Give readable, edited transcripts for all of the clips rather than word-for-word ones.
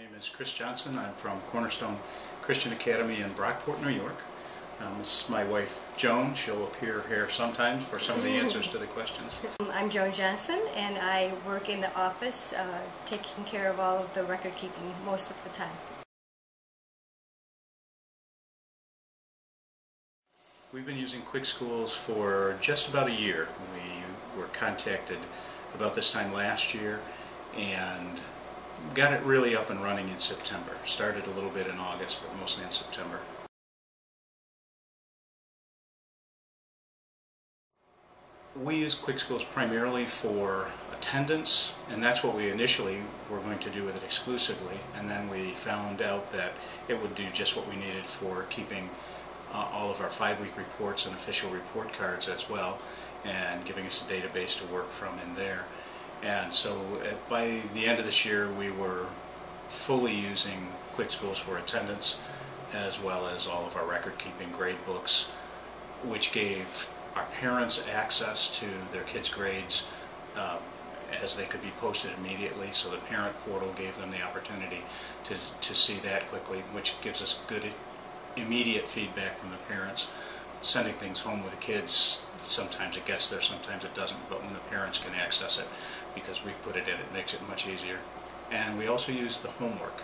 My name is Chris Johnson. I'm from Cornerstone Christian Academy in Brockport, New York. This is my wife, Joan. She'll appear here sometimes for some of the answers to the questions. I'm Joan Johnson, and I work in the office taking care of all of the record keeping most of the time. We've been using QuickSchools for just about a year. We were contacted about this time last year and got it really up and running in September. Started a little bit in August, but mostly in September. We use QuickSchools primarily for attendance, and that's what we initially were going to do with it exclusively, and then we found out that it would do just what we needed for keeping all of our 5-week reports and official report cards as well, and giving us a database to work from in there. And so by the end of this year we were fully using QuickSchools for attendance, as well as all of our record-keeping grade books, which gave our parents access to their kids' grades as they could be posted immediately. So the parent portal gave them the opportunity to see that quickly, which gives us good immediate feedback from the parents. Sending things home with the kids, sometimes it gets there, sometimes it doesn't, but when the parents can access it, because we've put it in, it makes it much easier. And we also use the homework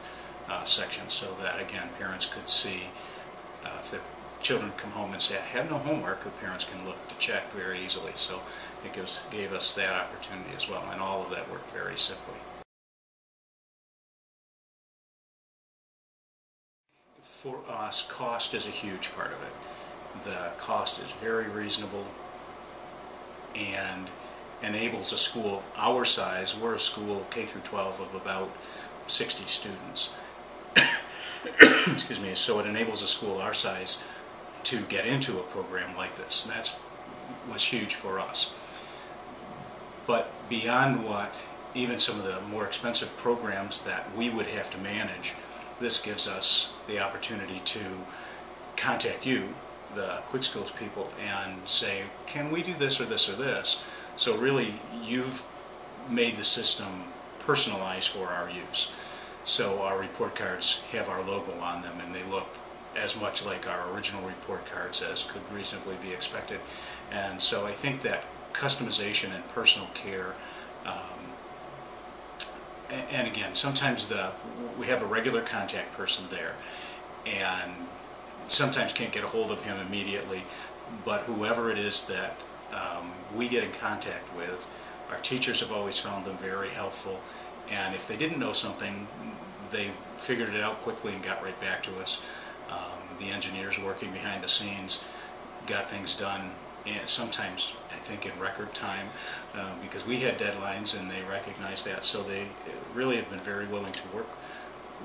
section, so that again parents could see if their children come home and say, I have no homework, the parents can look to check very easily. So it gave us that opportunity as well, and all of that worked very simply. For us, cost is a huge part of it. The cost is very reasonable and enables a school our size. We're a school K through 12 of about 60 students. Excuse me. So it enables a school our size to get into a program like this, and that was huge for us. But beyond what even some of the more expensive programs that we would have to manage, this gives us the opportunity to contact you, the QuickSchools people, and say, can we do this or this or this? So really you've made the system personalized for our use. So our report cards have our logo on them, and they look as much like our original report cards as could reasonably be expected. And so I think that customization and personal care, and again, sometimes we have a regular contact person there, and sometimes can't get a hold of him immediately, but whoever it is that we get in contact with, our teachers have always found them very helpful, and if they didn't know something, they figured it out quickly and got right back to us. The engineers working behind the scenes got things done, and sometimes I think in record time, because we had deadlines and they recognized that, so they really have been very willing to work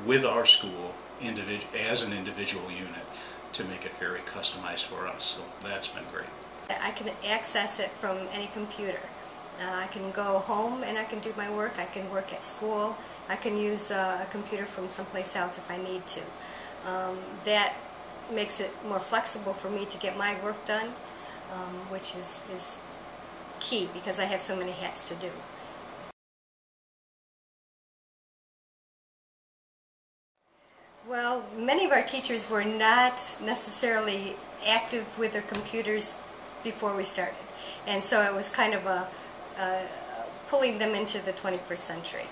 with our school as an individual unit to make it very customized for us. So that's been great. I can access it from any computer. I can go home and I can do my work. I can work at school. I can use a computer from someplace else if I need to. That makes it more flexible for me to get my work done, which is key because I have so many hats to do. Well, many of our teachers were not necessarily active with their computers before we started, and so it was kind of pulling them into the 21st century.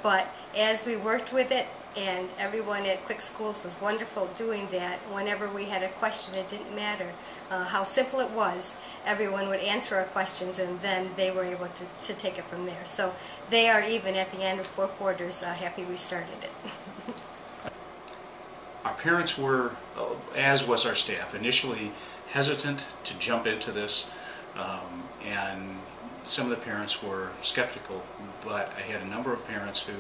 But as we worked with it, and everyone at QuickSchools was wonderful doing that, whenever we had a question, it didn't matter how simple it was, everyone would answer our questions, and then they were able to take it from there. So they are, even at the end of 4 quarters, happy we started it. Our parents were, as was our staff, initially hesitant to jump into this, and some of the parents were skeptical, but I had a number of parents who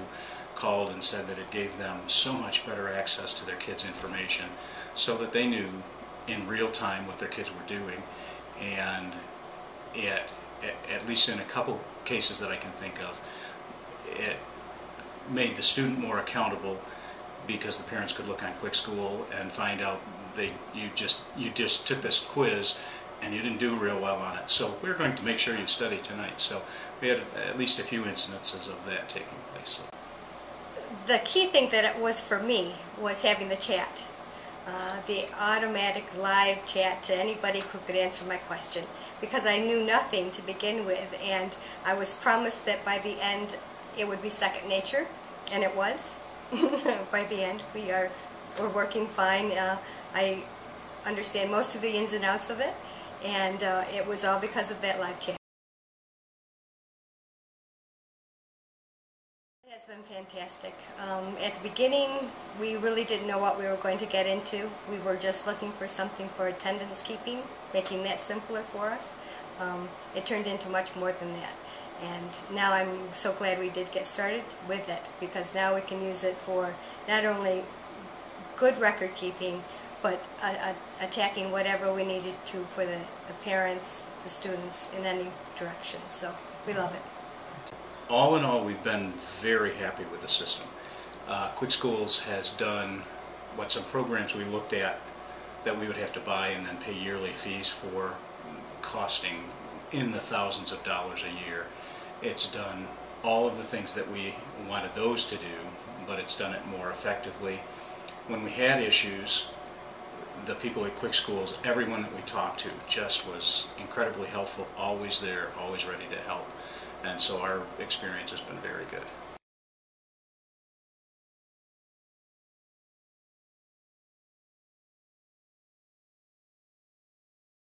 called and said that it gave them so much better access to their kids' information, so that they knew in real time what their kids were doing, and at least in a couple cases that I can think of, it made the student more accountable, because the parents could look on QuickSchool and find out you just took this quiz and you didn't do real well on it, so we're going to make sure you study tonight. So we had at least a few instances of that taking place. the key thing that it was for me was having the chat. The automatic live chat to anybody who could answer my question, because I knew nothing to begin with, and I was promised that by the end it would be second nature, and it was. By the end we're working fine. I understand most of the ins and outs of it, and it was all because of that live chat. It has been fantastic. At the beginning, we really didn't know what we were going to get into. We were just looking for something for attendance keeping, making that simpler for us. It turned into much more than that. And now I'm so glad we did get started with it, because now we can use it for not only good record keeping, but attacking whatever we needed to for the parents, the students, in any direction. So we love it. All in all, we've been very happy with the system. QuickSchools has done what some programs we looked at that we would have to buy and then pay yearly fees for, costing in the thousands of dollars a year. It's done all of the things that we wanted those to do, but it's done it more effectively. When we had issues, the people at QuickSchools, everyone that we talked to just was incredibly helpful, always there, always ready to help. And so our experience has been very good.